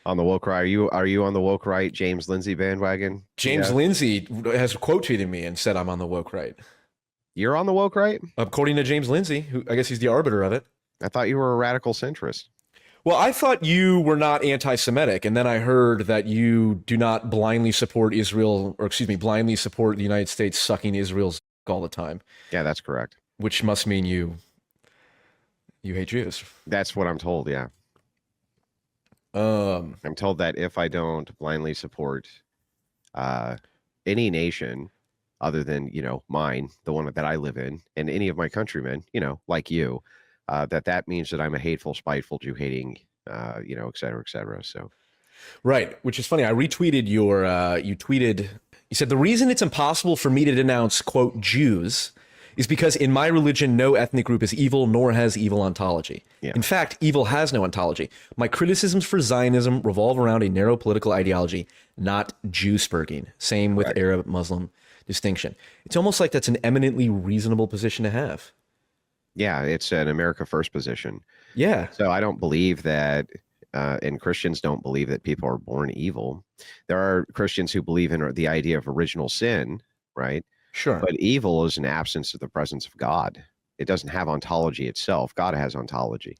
On the woke right, are you on the woke right James Lindsay bandwagon? James Yeah, Lindsay has quote tweeted me and said I'm on the woke right. you're on the woke right. According to James Lindsay, who I guess he's the arbiter of it. I thought you were a radical centrist. Well, I thought you were not anti-Semitic, and then I heard that you do not blindly support Israel, or excuse me, blindly support the United States sucking Israel's all the time, Yeah, that's correct. which must mean you hate Jews. That's what I'm told. Yeah, Um, I'm told that if I don't blindly support uh, any nation other than mine, the one that I live in, and any of my countrymen, like you, that means that I'm a hateful, spiteful, Jew-hating, et cetera, et cetera. So right, which is funny. I retweeted you tweeted, you said the reason it's impossible for me to denounce quote Jews is because in my religion, no ethnic group is evil, nor has evil ontology. yeah, In fact, evil has no ontology. My criticisms for Zionism revolve around a narrow political ideology, not Jew-spurging. Same with correct. Arab-Muslim distinction. It's almost like that's an eminently reasonable position to have. Yeah, it's an America First position. Yeah, So I don't believe that, and Christians don't believe that people are born evil. There are Christians who believe in the idea of original sin, right? sure. But evil is an absence of the presence of God. It doesn't have ontology itself. God has ontology.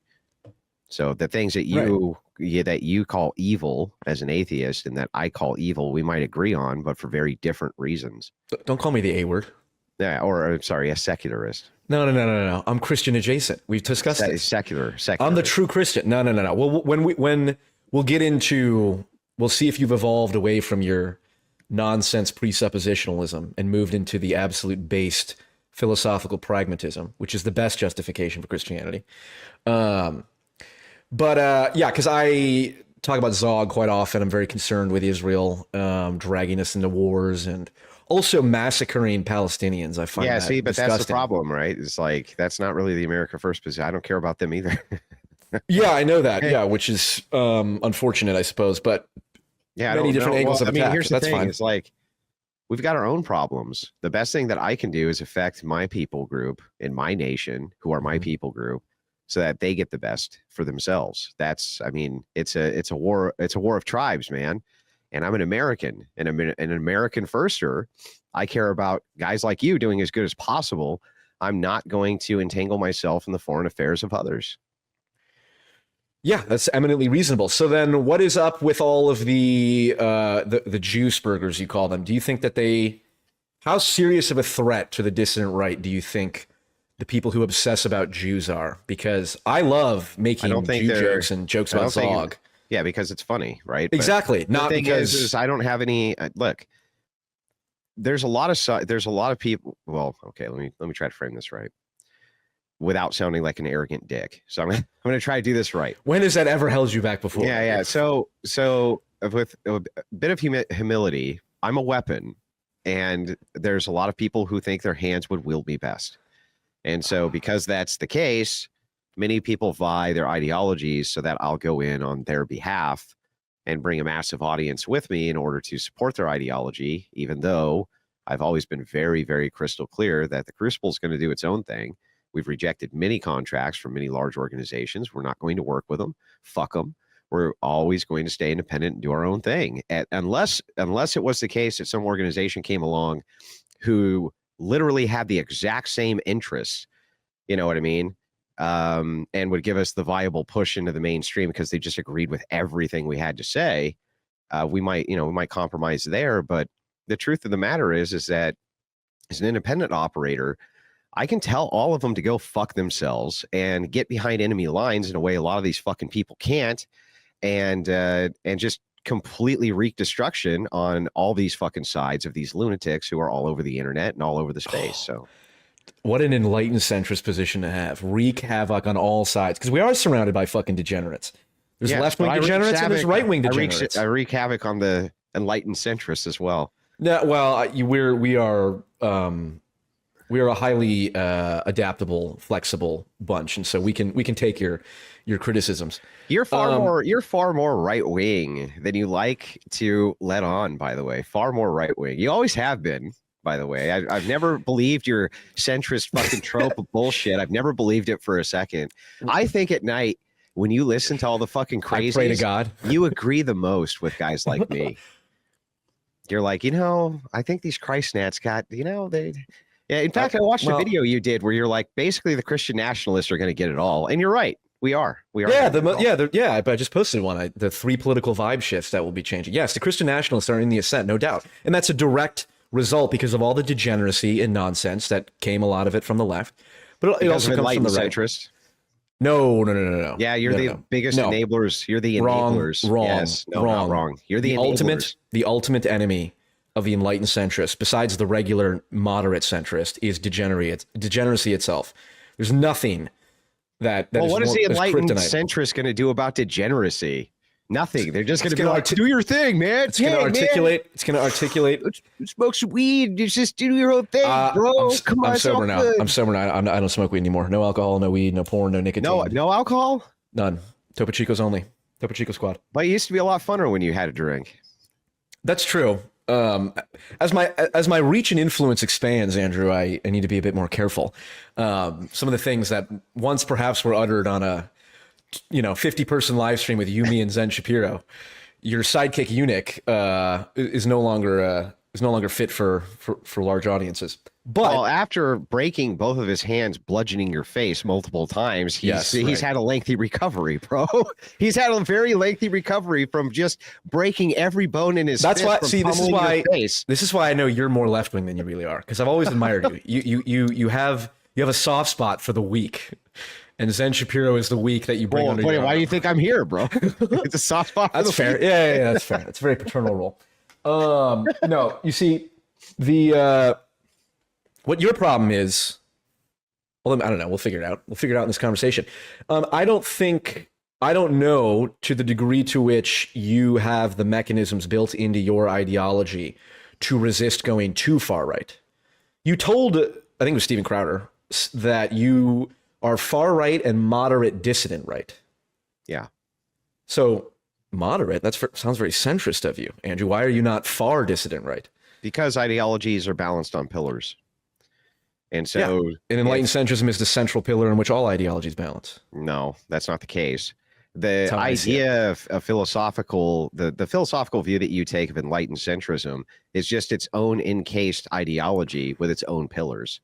So the things that Right. you call evil as an atheist and that I call evil, we might agree on, but for very different reasons. Don't call me the A word. Yeah, or sorry, a secularist. No. I'm Christian adjacent. We've discussed this. Secular. I'm the true Christian. No. Well, when we'll get into, we'll see if you've evolved away from your nonsense presuppositionalism and moved into the absolute based philosophical pragmatism, which is the best justification for Christianity. Yeah, because I talk about Zog quite often. I'm very concerned with Israel dragging us into wars and also massacring Palestinians. I find Yeah, that see, but that's the disgusting. problem, right? It's like that's not really the America First position. I don't care about them either. Yeah, I know that. Yeah, which is unfortunate, I suppose. But Yeah, I many don't different know. angles Well, of I mean, attack. here's the That's thing: fine. it's like we've got our own problems. The best thing that I can do is affect my people group in my nation, who are my Mhm. people group, so that they get the best for themselves. I mean, it's a war. It's a war of tribes, man. And I'm an American, and I'm an American firster. I care about guys like you doing as good as possible. I'm not going to entangle myself in the foreign affairs of others. Yeah, that's eminently reasonable. So then, what is up with all of the juice burgers you call them? Do you think that they? How serious of a threat to the dissident right do you think the people who obsess about Jews are? Because I love I making don't think Jew they're. jokes and jokes I about don't think. Zog. Yeah, because it's funny, right? But Exactly, the not thing because is I don't have any. Look, there's a lot of there's a lot of people. Well, okay, let me try to frame this right without sounding like an arrogant dick. So I'm gonna try to do this right. when has that ever held you back before? Yeah. So with a bit of humility, I'm a weapon, and there's a lot of people who think their hands would wield me best. And so because that's the case, many people vie their ideologies so that I'll go in on their behalf and bring a massive audience with me in order to support their ideology, even though I've always been very, very crystal clear that the Crucible is going to do its own thing. We've rejected many contracts from many large organizations. We're not going to work with them. Fuck them. We're always going to stay independent and do our own thing. Unless it was the case that some organization came along who literally had the exact same interests, you know what I mean? And would give us the viable push into the mainstream because they just agreed with everything we had to say. We might compromise there, but the truth of the matter is that as an independent operator, I can tell all of them to go fuck themselves and get behind enemy lines in a way a lot of these fucking people can't, and just completely wreak destruction on all these fucking sides of these lunatics who are all over the internet and all over the space. So What an enlightened centrist position to have. Wreak havoc on all sides. Because we are surrounded by fucking degenerates. There's yes, left wing but I wreak degenerates and there's havoc- right wing I wreak, degenerates. I wreak havoc on the enlightened centrists as well. No, well, we are a highly adaptable, flexible bunch, and so we can take your criticisms. You're far more right wing than you like to let on. By the way, far more right wing. You always have been. By the way, I've never believed your centrist fucking trope of bullshit. I've never believed it for a second. I think at night when you listen to all the fucking I pray to crazies, God. you agree the most with guys like me. You're like, I think these Christ-nats got, they. Yeah, in fact, I watched a video you did where you're like, basically the Christian nationalists are going to get it all, and you're right. We are. Yeah, but I just posted one. The 3 political vibe shifts that will be changing. Yes, the Christian nationalists are in the ascent, no doubt, and that's a direct result because of all the degeneracy and nonsense that came, a lot of it from the left, but it also comes from the right. Centrist. No. Yeah, you're the biggest enablers. You're the enablers. Wrong. Yes. No, not wrong. You're the ultimate enemy of the enlightened centrist, besides the regular moderate centrist, is degeneracy itself. There's nothing that well, is what is more, the enlightened centrist going to do about degeneracy? Nothing. They're just going to be like, do your thing, man. It's going to articulate. It's going to articulate. Smoke some weed. You just do your own thing, bro. I'm sober now. I'm sober now. I don't smoke weed anymore. No alcohol, no weed, no porn, no nicotine. No alcohol? None. Topo Chicos only. Topo Chico squad. But it used to be a lot funner when you had a drink. That's true. As my reach and influence expands, Andrew, I need to be a bit more careful. Some of the things that once perhaps were uttered on a 50-person live stream with you, me, and Zen Shapiro, your sidekick eunuch is no longer fit for large audiences. But after breaking both of his hands, bludgeoning your face multiple times, he's had a lengthy recovery, bro. He's had a very lengthy recovery from just breaking every bone in his face. This is why I know you're more left wing than you really are, because I've always admired you. You have a soft spot for the weak. And Zen Shapiro is the weak that you bring under your arm. Why do you think I'm here, bro? It's a soft spot. That's fair. Yeah, that's fair. It's a very paternal role. No, you see, what your problem is, well, I don't know. We'll figure it out. We'll figure it out in this conversation. I don't know to the degree to which you have the mechanisms built into your ideology to resist going too far right. You told, I think it was Steven Crowder, that you are far right and moderate dissident right. Yeah. So moderate, sounds very centrist of you, Andrew. Why are you not far dissident right? Because ideologies are balanced on pillars. And so and enlightened centrism is the central pillar in which all ideologies balance. No, that's not the case. The idea of the philosophical view that you take of enlightened centrism is just its own encased ideology with its own pillars.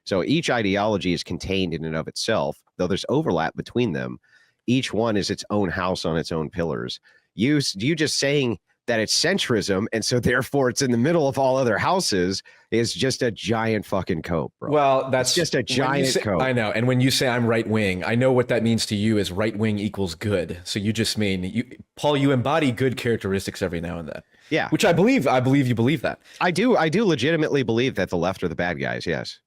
So each ideology is contained in and of itself, though there's overlap between them. Each one is its own house on its own pillars. You just saying that it's centrism, and so therefore it's in the middle of all other houses, is just a giant fucking cope, bro. Well, that's just a giant cope. I know. And when you say I'm right wing, I know what that means to you is right wing equals good. So you just mean Paul, you embody good characteristics every now and then. Yeah. Which I believe you believe that. I do legitimately believe that the left are the bad guys, yes.